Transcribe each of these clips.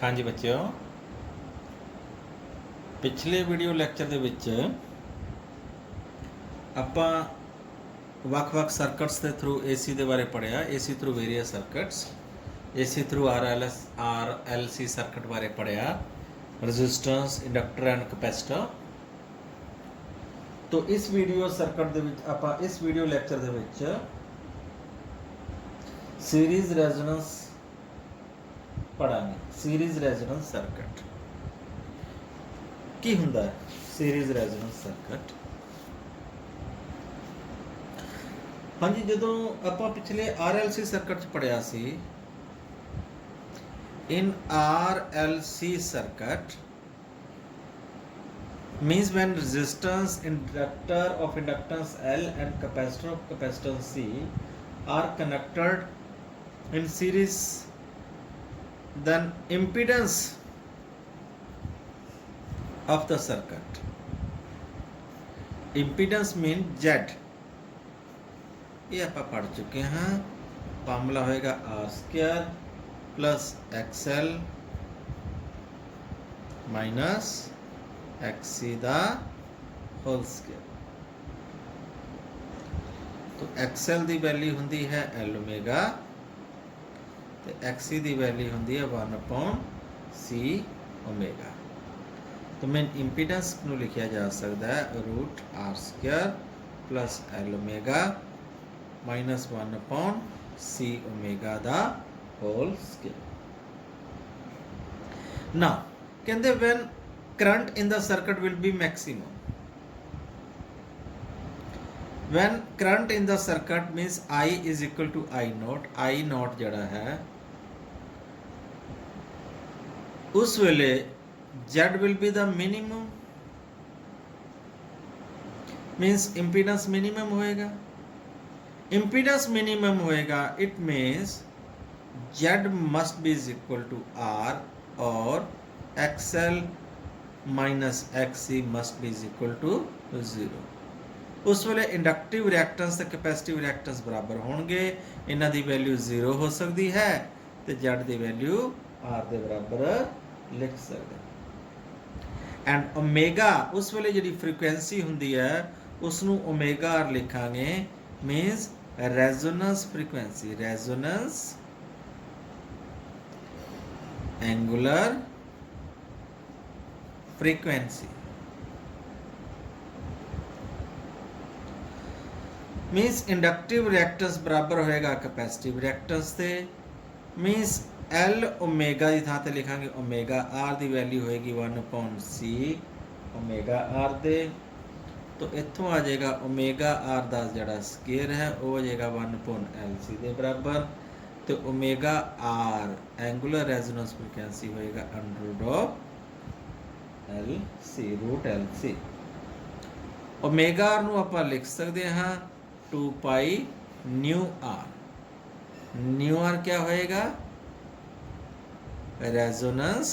हाँ जी बच्चों, पिछले वीडियो ਲੈਕਚਰ ਦੇ ਵਿੱਚ ਆਪਾਂ ਵੱਖ-ਵੱਖ ਸਰਕਟਸ ਦੇ ਥਰੂ ਏਸੀ ਦੇ ਬਾਰੇ ਪੜਿਆ। AC through various circuits, AC through RLC circuit ਬਾਰੇ ਪੜਿਆ, ਰੈਜ਼ਿਸਟੈਂਸ, ਇੰਡਕਟਰ ਐਂਡ ਕੈਪੈਸਿਟਰ। तो इस वीडियो सर्किट ਦੇ ਵਿੱਚ ਆਪਾਂ ਇਸ ਵੀਡੀਓ ਲੈਕਚਰ ਦੇ ਵਿੱਚ सीरीज रेजोनेंस पढ़ांगे। सीरीज रेजोनेंस सर्किट की हुंदा है? सीरीज रेजोनेंस सर्किट हाँ जी, ਜਦੋਂ ਆਪਾਂ ਪਿਛਲੇ आरएलसी सर्किट पढ़िया सी, इन RLC circuit means when resistance, inductor of inductance L and capacitor of capacitance C are connected in series, then impedance of the circuit, impedance mean Z, ये आप पढ़ चुके हैं। फार्मूला होएगा R square plus XL minus XC दा whole square. तो XL की value होंदी है एल ओमेगा, तो एक्सी की वैल्यू होंदी है 1/c ओमेगा। तो मेन इंपीडेंस को लिखा जा सकता है root R square plus L omega minus 1/c omega दा होल स्क्वायर। ना कहते when current in the circuit will be maximum, when current in the circuit means I is equal to I naught जड़ा है उस वेले Z will be the minimum, means impedance minimum होएगा। impedance minimum होएगा, it means Z must be is equal to R और XL minus XC must be is equal to 0। उस वेले inductive reactance ते कैपेसिटिव रिएक्टेंस बराबर होणगे। इन्हां दी value 0 हो सकती है तो जेड दी वैल्यू आर दे बराबर लिख सकते। एंड ओमेगा उस वेले जिहड़ी फ्रीक्वेंसी हुंदी है उसनूं ओमेगा आर लिखांगे, means resonance frequency, resonance angular frequency means inductive reactance बराबर होएगा कैपेसिटिव रिएक्टेंस से। मीन्स एल ओमेगा की थां ते लिखांगे ओमेगा आर की वैल्यू होएगी 1/c ओमेगा आर दे। तो इत्थों आ जाएगा ओमेगा आर का जिहड़ा स्केयर है वो हो जाएगा 1/LC के बराबर। तो omega R angular resonance frequency होएगा √LC, root LC। Omega R नूं आपां लिख सकते हाँ 2π न्यू आर। न्यू आर क्या होएगा? Resonance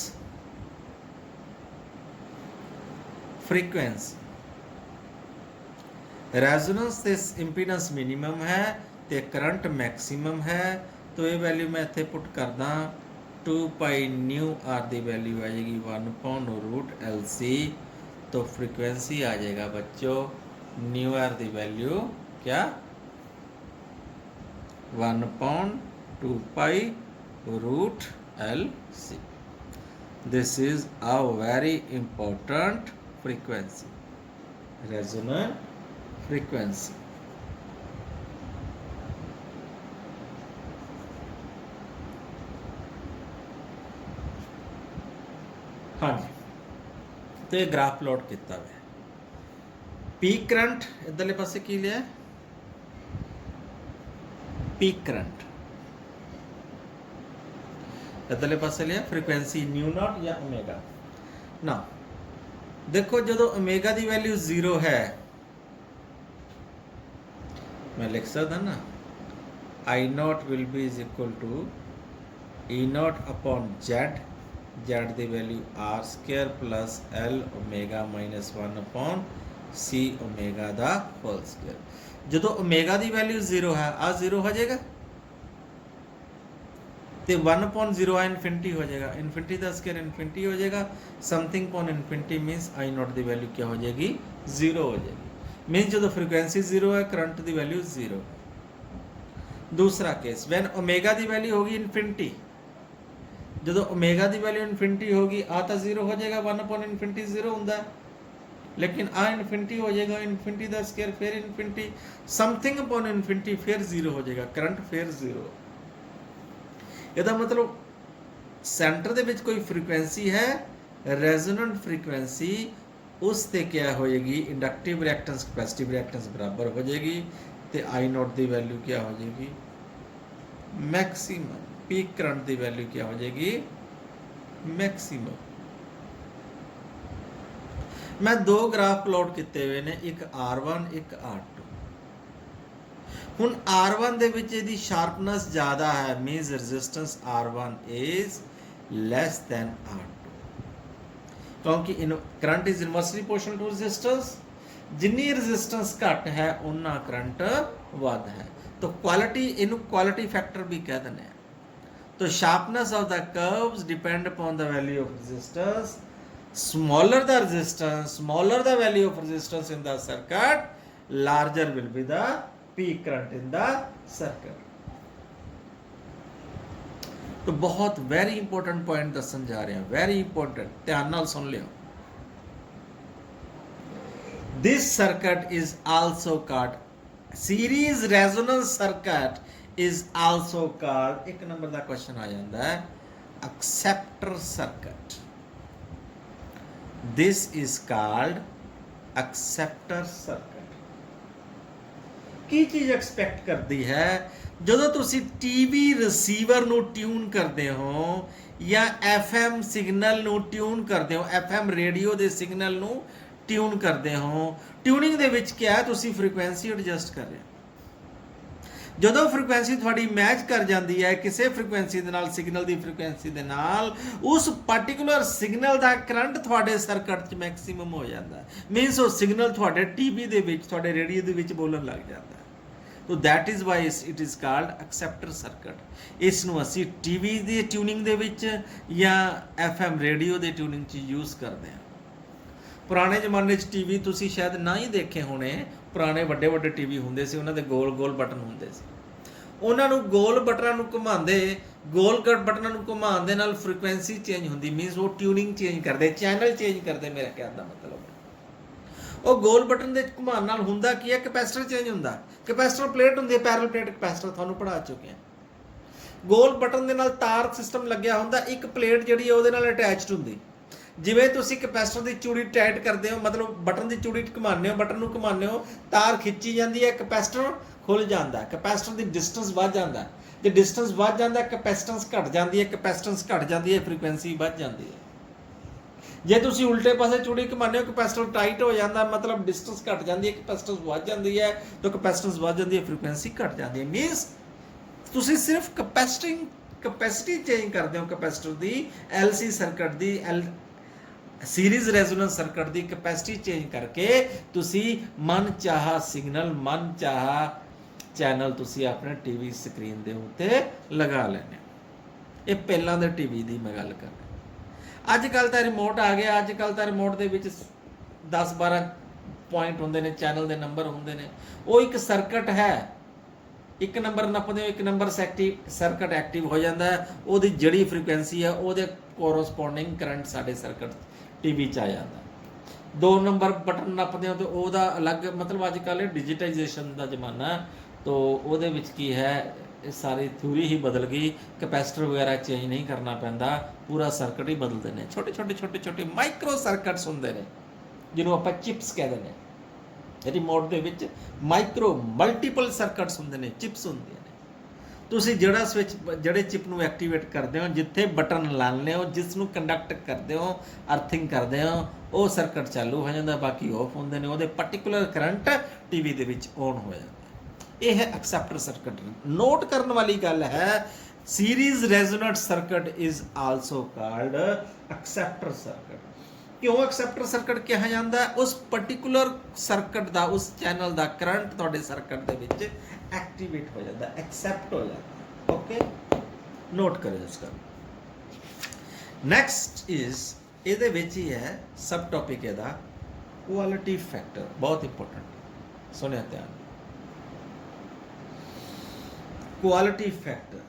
frequency. रेजोनेंस से इंपीडेंस मिनिमम है तो करंट मैक्सिमम है, तो ये वैल्यू मैं इत्थे पुट करदा 2π न्यू आर की वैल्यू आ जाएगी 1/√LC। तो फ्रीक्वेंसी आ जाएगा बच्चों न्यू आर की वैल्यू क्या 1/2π√LC। This is a very important frequency, resonant frequency. हाँ जी, तो ये ग्राफ प्लॉट किया है। पीक करंट इधरले पासे की लिया, पीक करंट इधरले पासे लिया, फ्रीक्वेंसी न्यू नॉट या ओमेगा ना। देखो जो ओमेगा की वैल्यू 0 है मैं लिख सकता ना I naught will be is equal to E naught upon Z, Z की value R square plus L omega minus 1/c omega दा होल स्क्वायर। जो ओमेगा की वैल्यू 0 है आ 0 हो जाएगा, तो तो 1/0 आ इन्फिनिटी हो जाएगा, इन्फिनिटी का स्केयर इन्फिनिटी हो जाएगा, something upon infinity मीनस I not की वैल्यू क्या हो जाएगी, 0 हो जाएगी। मीनस जो फ्रीक्वेंसी 0 है करंट की वैल्यू 0। दूसरा केस वैन ओमेगा की वैल्यू होगी इन्फिनिटी, जो ओमेगा की वैल्यू इन्फिनिटी होगी आ तो 0 हो जाएगा, 1/इन्फिनिटी 0 होंगे, लेकिन आ इन्फिनिटी हो जाएगा, इन्फिनिटी का स्केयर फिर इन्फिनिटी, समथिंग अपॉन इन्फिनिटी फिर 0 हो जाएगा, करंट फिर 0। ਇਹਦਾ मतलब सेंटर ਦੇ ਵਿੱਚ कोई फ्रीक्वेंसी है, रेजोनेंट फ्रीक्वेंसी उस ते क्या होएगी, इंडक्टिव रिएक्टेंस कैपेसिटिव रिएक्टेंस बराबर हो जाएगी, तो आई नॉट की वैल्यू क्या हो जाएगी, मैक्सिमम पीक करंट की वैल्यू क्या हो जाएगी, मैक्सिमम। मैं दो ग्राफ प्लॉट किए हुए ने, एक R1 एक R2। ਹੁਣ R1 ਦੇ ਵਿੱਚ ਇਹਦੀ ਸ਼ਾਰਪਨੈਸ ਜ਼ਿਆਦਾ ਹੈ, means resistance R1 is less than R2, ਕਿਉਂਕਿ current is inversely proportional to resistance, ਜਿੰਨੀ ਰੈਜ਼ਿਸਟੈਂਸ ਘੱਟ ਹੈ ਉਨਾ ਕਰੰਟ ਵੱਧ ਹੈ। ਤਾਂ ਕੁਆਲਿਟੀ, ਇਹਨੂੰ ਕੁਆਲਿਟੀ ਫੈਕਟਰ ਵੀ ਕਹਿ ਦਿੰਦੇ ਆ। ਤਾਂ sharpness of the curves depend upon the value of resistance, smaller the resistance, smaller the value of resistance in the circuit, larger will be the peak current in the circuit। तो बहुत very important point दसन जा रहे हैं, very important, ध्यान नाल सुन लियो। This circuit is also called series resonance circuit, is also called, एक number का question आ जाता है, acceptor circuit। This is called acceptor circuit। ਕੀ ਚੀਜ਼ ਐਕਸਪੈਕਟ ਕਰਦੀ ਹੈ, ਜਦੋਂ ਤੁਸੀਂ ਟੀਵੀ ਰਿਸੀਵਰ ਨੂੰ ਟਿਊਨ ਕਰਦੇ ਹੋ ਜਾਂ FM ਸਿਗਨਲ ਨੂੰ ਟਿਊਨ ਕਰਦੇ ਹੋ, FM ਰੇਡੀਓ ਦੇ ਸਿਗਨਲ ਨੂੰ ਟਿਊਨ ਕਰਦੇ ਹੋ, ਟਿਊਨਿੰਗ ਦੇ ਵਿੱਚ ਕੀ ਹੈ, ਤੁਸੀਂ ਫ੍ਰੀਕੁਐਂਸੀ ਐਡਜਸਟ ਕਰ ਰਹੇ ਹੋ। ਜਦੋਂ ਫ੍ਰੀਕੁਐਂਸੀ ਤੁਹਾਡੀ ਮੈਚ ਕਰ ਜਾਂਦੀ ਹੈ ਕਿਸੇ ਫ੍ਰੀਕੁਐਂਸੀ ਦੇ ਨਾਲ, ਸਿਗਨਲ ਦੀ ਫ੍ਰੀਕੁਐਂਸੀ ਦੇ ਨਾਲ, ਉਸ ਪਾਰਟਿਕੂਲਰ ਸਿਗਨਲ ਦਾ ਕਰੰਟ ਤੁਹਾਡੇ ਸਰਕਟ 'ਚ ਮੈਕਸਿਮਮ ਹੋ ਜਾਂਦਾ, ਮੀਨਸ ਉਹ ਸਿਗਨਲ ਤੁਹਾਡੇ ਟੀਵੀ ਦੇ ਵਿੱਚ, ਤੁਹਾਡੇ ਰੇਡੀਓ ਦੇ ਵਿੱਚ ਬੋਲਣ ਲੱਗ ਜਾਂਦਾ। ਤੋ that is why it is called acceptor circuit. ਇਸ ਨੂੰ ਅਸੀਂ ਟੀਵੀ ਦੀ ਟਿਊਨਿੰਗ ਦੇ ਵਿੱਚ ਜਾਂ FM ਰੇਡੀਓ ਦੇ ਟਿਊਨਿੰਗ 'ਚ ਯੂਜ਼ ਕਰਦੇ ਹਾਂ। ਪੁਰਾਣੇ ਜ਼ਮਾਨੇ 'ਚ ਟੀਵੀ ਤੁਸੀਂ ਸ਼ਾਇਦ ਨਾ ਹੀ ਦੇਖੇ ਹੋਣੇ, ਪੁਰਾਣੇ ਵੱਡੇ ਵੱਡੇ ਟੀਵੀ ਹੁੰਦੇ ਸੀ, ਉਹਨਾਂ ਦੇ ਗੋਲ ਗੋਲ ਬਟਨ ਹੁੰਦੇ ਸੀ, ਉਹਨਾਂ ਨੂੰ ਗੋਲ ਬਟਨਾਂ ਨੂੰ ਘੁਮਾਉਂਦੇ, ਗੋਲ ਬਟਨਾਂ ਨੂੰ ਘੁਮਾਉਣ ਦੇ ਨਾਲ ਫ੍ਰੀਕੁਐਂਸੀ ਚੇਂਜ ਹੁੰਦੀ, ਮੀਨਸ ਉਹ ਟਿਊਨਿੰਗ ਚੇਂਜ ਕਰਦੇ, ਚੈਨਲ ਚੇਂਜ ਕਰਦੇ, ਮੇਰਾ ਕਹਿਣ ਦਾ ਮਤਲਬ। ਉਹ ਗੋਲ ਬਟਨ ਦੇ ਘੁਮਾਉਣ ਨਾਲ ਹੁੰਦਾ ਕੀ ਹੈ, ਕੈਪੈਸਿਟਰ ਚੇਂਜ ਹੁੰਦਾ। ਕੈਪੈਸਿਟਰ ਪਲੇਟ ਹੁੰਦੀ ਹੈ, ਪੈਰਲ ਪਲੇਟ ਕੈਪੈਸਿਟਰ, ਤੁਹਾਨੂੰ ਪੜ੍ਹਾ ਚੁੱਕੇ ਹਾਂ। ਗੋਲ ਬਟਨ ਦੇ ਨਾਲ ਤਾਰ ਸਿਸਟਮ ਲੱਗਿਆ ਹੁੰਦਾ, ਇੱਕ ਪਲੇਟ ਜਿਹੜੀ ਹੈ ਉਹਦੇ ਨਾਲ ਅਟੈਚਡ ਹੁੰਦੀ। ਜਿਵੇਂ ਤੁਸੀਂ ਕੈਪੈਸਿਟਰ ਦੀ ਚੂੜੀ ਟਾਈਟ ਕਰਦੇ ਹੋ, ਮਤਲਬ ਬਟਨ ਦੀ ਚੂੜੀ ਘੁਮਾਉਂਦੇ ਹੋ, ਬਟਨ ਨੂੰ ਘੁਮਾਉਂਦੇ ਹੋ, ਤਾਰ ਖਿੱਚੀ ਜਾਂਦੀ ਹੈ, ਕੈਪੈਸਿਟਰ ਖੁੱਲ ਜਾਂਦਾ, ਕੈਪੈਸਿਟਰ ਦੀ ਡਿਸਟੈਂਸ ਵੱਧ ਜਾਂਦਾ। ਜੇ ਡਿਸਟੈਂਸ ਵੱਧ ਜਾਂਦਾ, ਕੈਪੈਸਿਟੈਂਸ ਘਟ ਜਾਂਦੀ ਹੈ, ਕੈਪੈਸਿਟੈਂਸ ਘਟ ਜਾਂਦੀ ਹੈ, ਫ੍ਰੀਕੁਐਂਸੀ ਵੱਧ ਜਾਂਦੀ ਹੈ। ਜੇ ਤੁਸੀਂ ਉਲਟੇ ਪਾਸੇ ਚੂੜੀ ਘੁਮਾਉਂਦੇ ਹੋ, ਕੈਪੈਸਿਟਰ ਟਾਈਟ ਹੋ ਜਾਂਦਾ, ਮਤਲਬ ਡਿਸਟੈਂਸ ਘਟ ਜਾਂਦੀ ਹੈ, ਕੈਪੈਸਿਟੈਂਸ ਵੱਧ ਜਾਂਦੀ ਹੈ, ਤਾਂ ਕੈਪੈਸਿਟੈਂਸ ਵੱਧ ਜਾਂਦੀ ਹੈ, ਫ੍ਰੀਕੁਐਂਸੀ ਘਟ ਜਾਂਦੀ ਹੈ। ਮੀਨਸ ਤੁਸੀਂ ਸਿਰਫ ਕੈਪੈਸਿਟੀ ਚੇਂਜ ਕਰਦੇ ਹੋ, ਕੈਪੈਸਿਟਰ ਦੀ, LC ਸਰਕਟ ਦੀ, ਸੀਰੀਜ਼ ਰੈਜ਼ੋਨੈਂਸ ਸਰਕਟ ਦੀ ਕੈਪੈਸਿਟੀ ਚੇਂਜ ਕਰਕੇ ਤੁਸੀਂ ਮਨ ਚਾਹਾ ਸਿਗਨਲ, ਮਨ ਚਾਹਾ ਚੈਨਲ ਤੁਸੀਂ ਆਪਣੇ ਟੀਵੀ ਸਕਰੀਨ ਦੇ ਉੱਤੇ ਲਗਾ ਲੈਣੇ। ਇਹ ਪਹਿਲਾਂ ਦੇ ਟੀਵੀ ਦੀ ਮੈਂ ਗੱਲ ਕਰ ਰਿਹਾ। ਅੱਜ ਕੱਲ੍ਹ ਤਾਂ ਰਿਮੋਟ ਆ ਗਿਆ, ਅੱਜ ਕੱਲ੍ਹ ਤਾਂ ਰਿਮੋਟ ਦੇ ਵਿੱਚ 10-12 ਪੁਆਇੰਟ ਹੁੰਦੇ ਨੇ, ਚੈਨਲ ਦੇ ਨੰਬਰ ਹੁੰਦੇ ਨੇ। ਉਹ ਇੱਕ ਸਰਕਟ ਹੈ, ਇੱਕ ਨੰਬਰ ਨੱਪਦੇ ਹੋ, ਇੱਕ ਨੰਬਰ ਸਰਕਟ ਐਕਟਿਵ ਹੋ ਜਾਂਦਾ ਹੈ, ਉਹਦੀ ਜਿਹੜੀ ਫ੍ਰੀਕੁਐਂਸੀ ਹੈ ਉਹਦੇ ਕੋਰਸਪੋਂਡਿੰਗ ਕਰੰਟ ਸਾਡੇ ਸਰਕਟ ਟੀਵੀ 'ਚ ਆ ਜਾਂਦਾ। 2 ਨੰਬਰ ਬਟਨ ਨੱਪਦੇ ਹੋ ਤਾਂ ਉਹਦਾ ਅਲੱਗ, ਮਤਲਬ ਅੱਜ ਕੱਲ੍ਹ ਡਿਜੀਟਾਈਜੇਸ਼ਨ ਦਾ ਜ਼ਮਾਨਾ, ਤਾਂ ਉਹਦੇ ਵਿੱਚ ਕੀ ਹੈ, ਇਹ ਸਾਰੀ ਥਿਊਰੀ ਹੀ ਬਦਲ ਗਈ। ਕੈਪੈਸਿਟਰ ਵਗੈਰਾ ਚੇਂਜ ਨਹੀਂ ਕਰਨਾ ਪੈਂਦਾ, ਪੂਰਾ ਸਰਕਟ ਹੀ ਬਦਲਦੇ ਨੇ। ਛੋਟੇ ਮਾਈਕਰੋ ਸਰਕਟਸ ਹੁੰਦੇ ਨੇ, ਜਿਹਨੂੰ ਆਪਾਂ ਚਿਪਸ ਕਹਿੰਦੇ ਨੇ। ਰਿਮੋਟ ਦੇ ਵਿੱਚ ਮਾਈਕਰੋ ਮਲਟੀਪਲ ਸਰਕਟਸ ਹੁੰਦੇ ਨੇ, ਚਿਪਸ ਹੁੰਦੀਆਂ ਨੇ। ਤੁਸੀਂ ਜਿਹੜਾ ਸਵਿਚ, ਜਿਹੜੇ ਚਿਪ ਨੂੰ ਐਕਟੀਵੇਟ ਕਰਦੇ ਹੋ, ਜਿੱਥੇ ਬਟਨ ਲਾਉਂਦੇ ਹੋ, ਜਿਸ ਨੂੰ ਕੰਡਕਟ ਕਰਦੇ ਹੋ, ਅਰਥਿੰਗ ਕਰਦੇ ਹੋ, ਉਹ ਸਰਕਟ ਚਾਲੂ ਹੋ ਜਾਂਦਾ, ਬਾਕੀ ਆਫ ਹੁੰਦੇ ਨੇ। ਉਹਦੇ ਪਾਰਟਿਕੂਲਰ ਕਰੰਟ ਟੀਵੀ ਦੇ ਵਿੱਚ ਔਨ ਹੋ ਜਾਂਦਾ। ਇਹ ਹੈ ਐਕਸੈਪਟਰ ਸਰਕਟ। ਨੋਟ ਕਰਨ ਵਾਲੀ ਗੱਲ ਹੈ, series resonant circuit is also called acceptor circuit. ਕਿਉਂ ਐਕਸੈਪਟਰ ਸਰਕਟ ਕਿਹਾ ਜਾਂਦਾ? ਉਸ ਪਾਰਟਿਕੂਲਰ ਸਰਕਟ ਦਾ, ਉਸ ਚੈਨਲ ਦਾ ਕਰੰਟ ਤੁਹਾਡੇ ਸਰਕਟ ਦੇ ਵਿੱਚ ਐਕਟੀਵੇਟ ਹੋ ਜਾਂਦਾ, ਐਕਸੈਪਟ ਹੋ ਜਾਂਦਾ। ਓਕੇ, नोट करो इसका। नैक्सट इज ਇਹਦੇ ਵਿੱਚ ਹੀ ਹੈ सब टॉपिक ਇਹਦਾ क्वालिटी फैक्टर, बहुत इंपॉर्टेंट, सुनिया ध्यान। क्वालिटी फैक्टर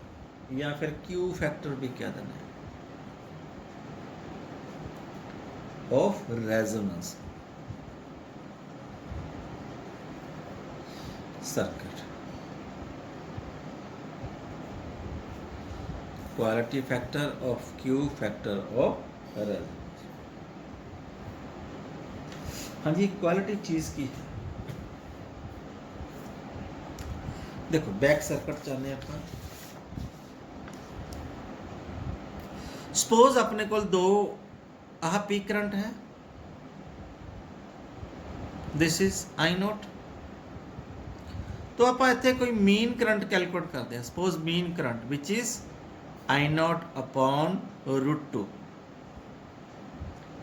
या फिर क्यू फैक्टर भी कह देना है of resonance circuit. Quality factor of Q factor of resonance. हाँ जी, क्वालिटी चीज की है। देखो बैक सर्किट चाहते आप, सपोज अपने को दो आह पीक करंट है, दिस इज आई नोट, तो आप इतने कोई मीन करंट कैलकुलेट करते हैं। Suppose mean current which is I naught upon √2,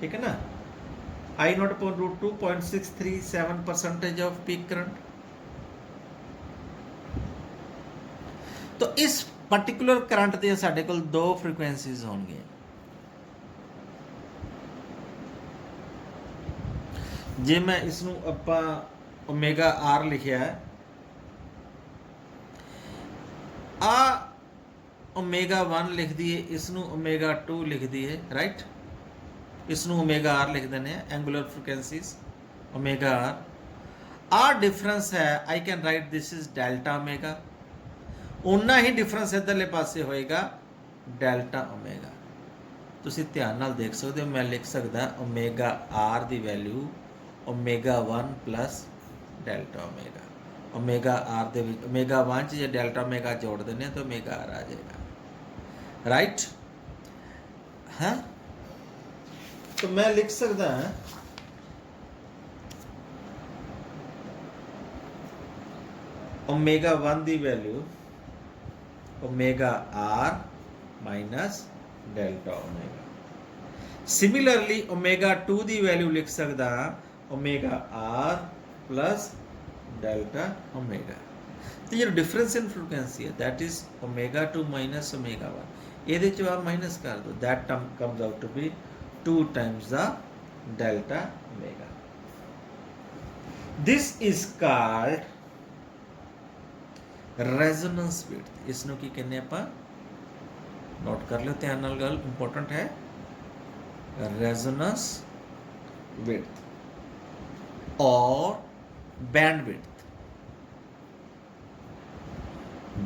ठीक है ना। I naught upon √2 0.637% of peak current. तो इस पर्टिकुलर करंट ਦੇ ਸਾਡੇ ਕੋਲ ਦੋ ਫ੍ਰੀਕੁਐਂਸੀਜ਼ ਹੋਣਗੇ। ਜੇ ਮੈਂ ਇਸ ਨੂੰ ਆਪਾਂ ਓਮੇਗਾ r ਲਿਖਿਆ ਹੈ, ਆ ਓਮੇਗਾ 1 ਲਿਖ ਦਈਏ, ਇਸ ਨੂੰ ਓਮੇਗਾ 2 ਲਿਖ ਦਈਏ, ਰਾਈਟ। ਇਸ ਨੂੰ ਓਮੇਗਾ r ਲਿਖ ਦਿੰਦੇ ਆ, ਐਂਗੂਲਰ ਫ੍ਰੀਕੁਐਂਸੀਜ਼ ਓਮੇਗਾ r। ਆ ਡਿਫਰੈਂਸ ਹੈ, I can right this is delta omega. उन्ना ही डिफरेंस इधरले पासे होएगा डेल्टा ओमेगा। तुसी ध्यान नाल देख सकते हो, मैं लिख सकदा ओमेगा आर दी value omega 1 plus delta omega. Omega R दे विच ओमेगा 1 च जे डेल्टा ओमेगा जोड़ देने तो ओमेगा आर आ जाएगा, राइट। हाँ, तो मैं लिख सकदा ओमेगा 1 दी value omega R minus delta omega. Similarly omega 2 दी वैल्यू लिख सकदा omega R plus delta omega. तो ये डिफरेंस इन फ्रीक्वेंसी है, that is omega 2 minus omega 1। ये जो आप माइनस कर दो, that term comes out to be 2 times the delta omega. This is called resonance width. इसनों की कहने आपां, नोट कर लो ध्यान नाल, गल इंपॉर्टेंट है। रेजोनेंस विड्थ और band width,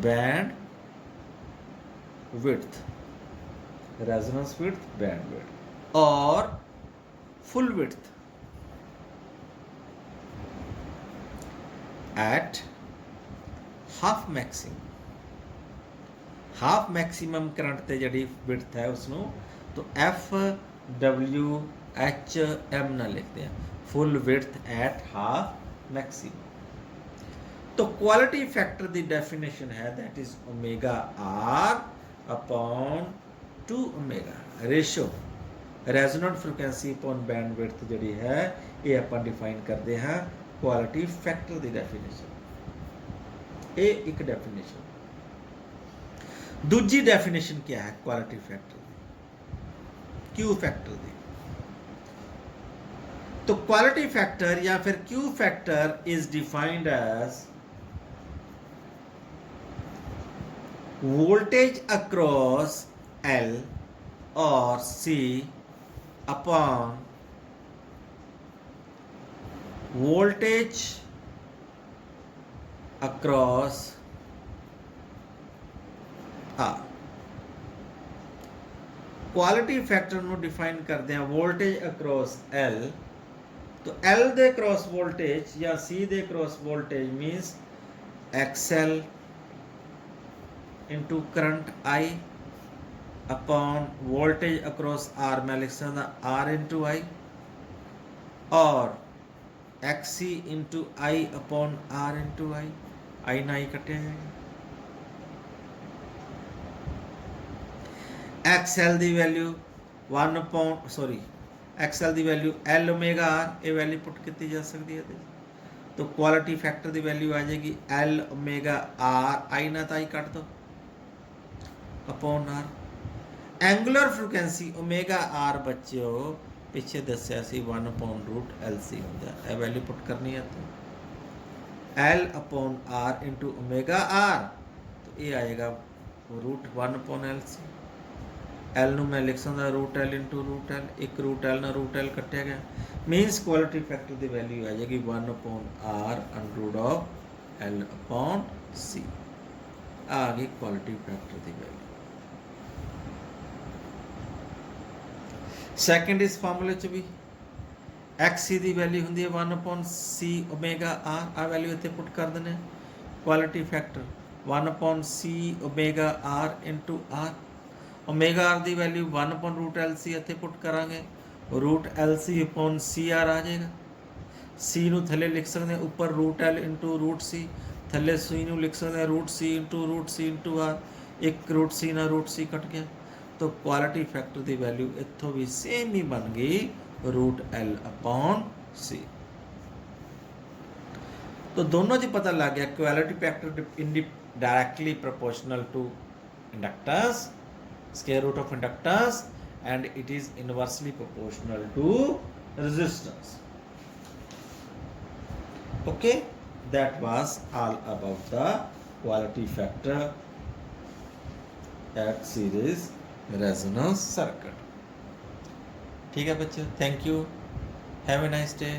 band width, resonance width, band width और full width at half maximum. Half maximum current ते जड़ी विड्थ है उसनों तो FWHM ना लिखते हैं, full width at half maximum. तो क्वालिटी फैक्टर दी डेफिनेशन है that is omega R upon 2 omega ratio resonant frequency upon bandwidth जड़ी है, ये अपन डिफाइन करते हैं क्वालिटी फैक्टर दी डेफिनेशन। ये एक डेफिनेशन। दूजी डेफिनेशन क्या है क्वालिटी फैक्टर दी, क्यू फैक्टर दी। तो क्वालिटी फैक्टर या फिर Q factor is defined as voltage across L और C upon voltage across R। Quality factor ਨੂੰ डिफाइन करते हैं वोल्टेज अक्रॉस L। तो L ਦੇ क्रॉस वोल्टेज या C ਦੇ cross voltage means XL into current I upon voltage across R, मैं लिख सकता R इंटू I और XC into I upon R into I। I ना आई कटे जाएगा। XL दी वैल्यू 1 अपॉन सॉरी XL दी वैल्यू L ओमेगा R, ये वैल्यू पुट की जा सकती है। तो क्वालिटी फैक्टर दी वैल्यू आ जाएगी L ओमेगा R, आई ना तो आई कट दो, upon R. Angular frequency omega R बच्चों पिछे दसिया सी 1/√LC होंदा है। वैल्यू पुट करनी है तो L upon R into omega R, तो ये आएगा √1/LC। L ਨੂੰ मैं लिख सकता √L इंटू √L, एक √L ना √L कटिया गया, मीनस क्वालिटी फैक्टर की वैल्यू आ जाएगी 1/R √L अपॉन C। आ गई क्वालिटी फैक्टर की वैल्यू। सैकेंड इस फार्मूले च भी XC की वैल्यू होंगी 1/C ओमेगा आर, आ वैल्यू इतने पुट कर देने। Quality factor 1/C omega R into R, omega R की वैल्यू 1/√LC इतने पुट करांगे, √LC अपॉन CR आ जाएगा। C नूं थले लिख सकते हैं उपर √L इंटू √C, थले C नूं लिख सकते हैं √C into √C into R, एक √C ना √C कट गया, तो क्वालिटी फैक्टर की वैल्यू इत्थों भी सेम ही बन गई √L अपॉन C। तो दोनों च पता लग गया quality factor directly proportional to inductance, square root of inductance, and it is inversely proportional to resistance. Okay, that was all about the quality factor at series resonance circuit। ठीक है बच्चों, thank you, have a nice day.